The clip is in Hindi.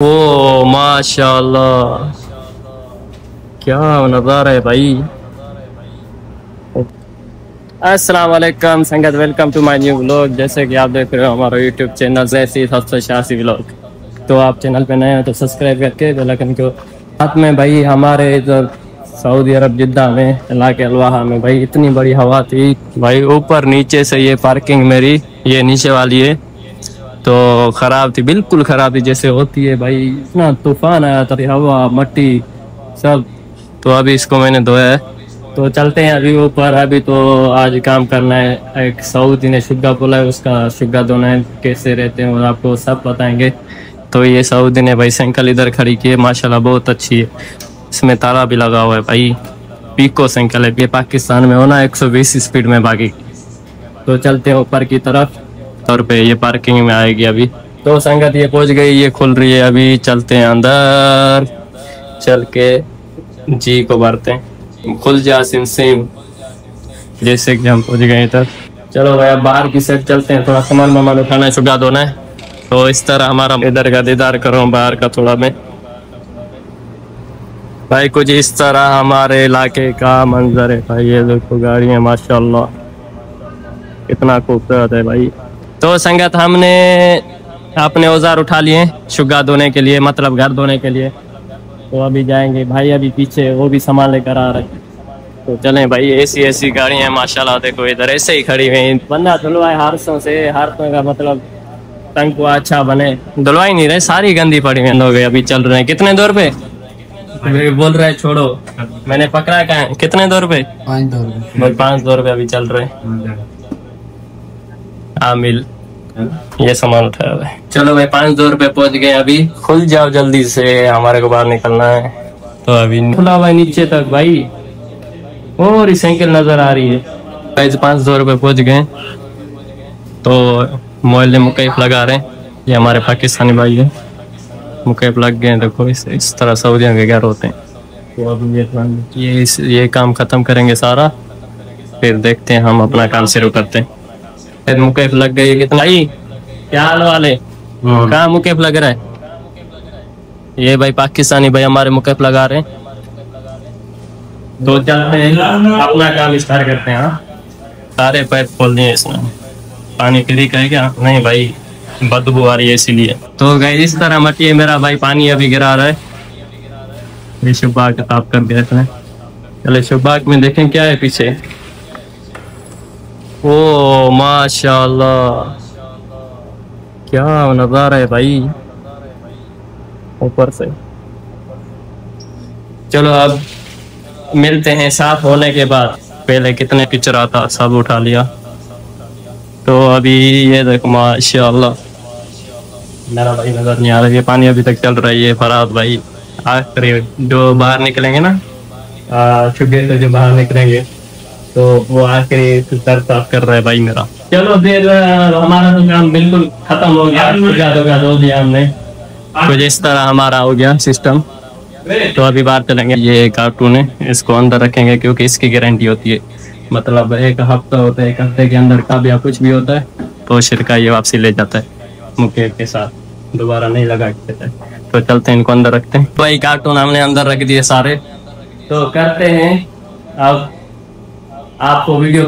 ओ माशाल्लाह, क्या नज़ारा है भाई। अस्सलाम वालेकुम संगत, welcome to my new vlog. जैसे कि आप देख रहे हो हमारा यूट्यूब चैनल जैसी 786 व्लॉग। तो आप चैनल पे नए हो तो सब्सक्राइब करके बेल आइकन को हाथ में। भाई हमारे इधर सऊदी अरब जिद्दा में इलाके अलवाहा में भाई इतनी बड़ी हवा थी भाई, ऊपर नीचे से। ये पार्किंग मेरी ये नीचे वाली है तो ख़राब थी, बिल्कुल ख़राब थी जैसे होती है भाई। इतना तूफान आया था, हवा मट्टी सब। तो अभी इसको मैंने धोया है तो चलते हैं अभी ऊपर। अभी तो आज काम करना है। एक सऊदी ने शुग्गा बोला है, उसका शुग्गा धोना है। कैसे रहते हैं और आपको सब बताएंगे। तो ये सऊदी ने भाई साइकिल इधर खड़ी की है, माशाल्लाह बहुत अच्छी है। इसमें ताला भी लगा हुआ है भाई। पीको साइकिल है, ये पाकिस्तान में होना 120 स्पीड में भागी। तो चलते हैं ऊपर की तरफ। तौर पे ये पार्किंग में आएगी अभी। तो संगत ये पहुंच गई, ये खुल रही है। अभी चलते हैं अंदर, चल के जी को भरते हैं। खुल जा सिम जैसे कि हम पहुंच गए इधर। चलो भाई अब बाहर की साइड चलते हैं, थोड़ा सामान वामान उठाना है, शुगा धोना है। तो इस तरह हमारा इधर का दीदार करो बाहर का थोड़ा मैं भाई। कुछ इस तरह हमारे इलाके का मंजर है भाई। ये देखो गाड़ियाँ माशाल्लाह कितना खूबसूरत है भाई। तो संगत हमने अपने औजार उठा लिए शुगा धोने के लिए, मतलब घर धोने के लिए। तो अभी जाएंगे भाई, अभी पीछे वो भी सामान लेकर आ रहे हैं। तो चलें भाई। ऐसी ऐसी गाड़ियाँ माशाल्लाह देखो इधर ऐसे ही खड़ी हुई। बंदा धुलवाए हारसों से, हारसों का मतलब टंक को अच्छा बने। धुलवाई नहीं रहे, सारी गंदी पड़ी हुई लोग अभी चल रहे हैं। कितने दौर पे बोल रहे हैं छोड़ो, मैंने पकड़ा कहाँ है। कितने दौर पे? 5 दौर पे अभी चल रहे हैं। आमिल ये सामान उठाया हुआ है। चलो भाई 5 दौर पे पहुंच गए अभी। खुल जाओ जल्दी से, हमारे को बाहर निकलना है। तो अभी खुला हुआ है नीचे तक भाई, और साइकिल नजर आ रही है भाई। 5 दौर पे पहुंच गए तो मोहल्ले मुकैफ लगा रहे हैं। ये हमारे पाकिस्तानी भाई है, मुकैफ लग गए। देखो इस तरह सऊदियों के घर होते हैं। तो अभी ये काम खत्म करेंगे सारा, फिर देखते हैं हम अपना काम शुरू करते हैं। मुकेफ लग गई कितना ही। क्या हाल वाले, कहाँ मुकेफ लग रहा है? ये भाई पाकिस्तानी भाई हमारे मुकेफ लगा रहे हैं। तो चलते हैं अपना काम स्टार्ट करते हैं। सारे पैर खोल दिए इसमें। पानी पी का है क्या? नहीं भाई, बदबू आ रही है इसीलिए। तो गए इस तरह मटिए मेरा भाई पानी अभी गिरा रहा है। ये शुबाग किताब कर दिया इसने। चले शुबाग में देखें क्या है पीछे। ओ माशाल्लाह, क्या नज़ारा है भाई ऊपर से। चलो अब मिलते हैं साफ होने के बाद। पहले कितने पिक्चर था सब उठा लिया। तो अभी ये देखो माशाल्लाह, मेरा भाई नजर नहीं आ रहा। ये पानी अभी तक चल रहा है। ये फराद भाई आखिरी जो बाहर निकलेंगे ना, शुगर से जो बाहर निकलेंगे तो वो आखिरी सर साफ कर रहा है भाई मेरा। चलो फिर हमारा तो काम बिल्कुल खत्म हो गया। धो दिया हमने। कुछ इस तरह हमारा हो गया सिस्टम। तो अभी बाहर चलेंगे। ये कार्टून है, इसको अंदर रखेंगे क्योंकि इसकी गारंटी होती है। मतलब 1 हफ्ता होता है, 1 हफ्ते के अंदर का भी कुछ भी होता है तो शिरका ये वापसी ले जाता है मुकेफ के साथ, दोबारा नहीं लगा के देता है। तो चलते हैं इनको अंदर रखते हैं। तो वही कार्टून हमने अंदर रख दिए सारे। तो करते हैं अब आपको वीडियो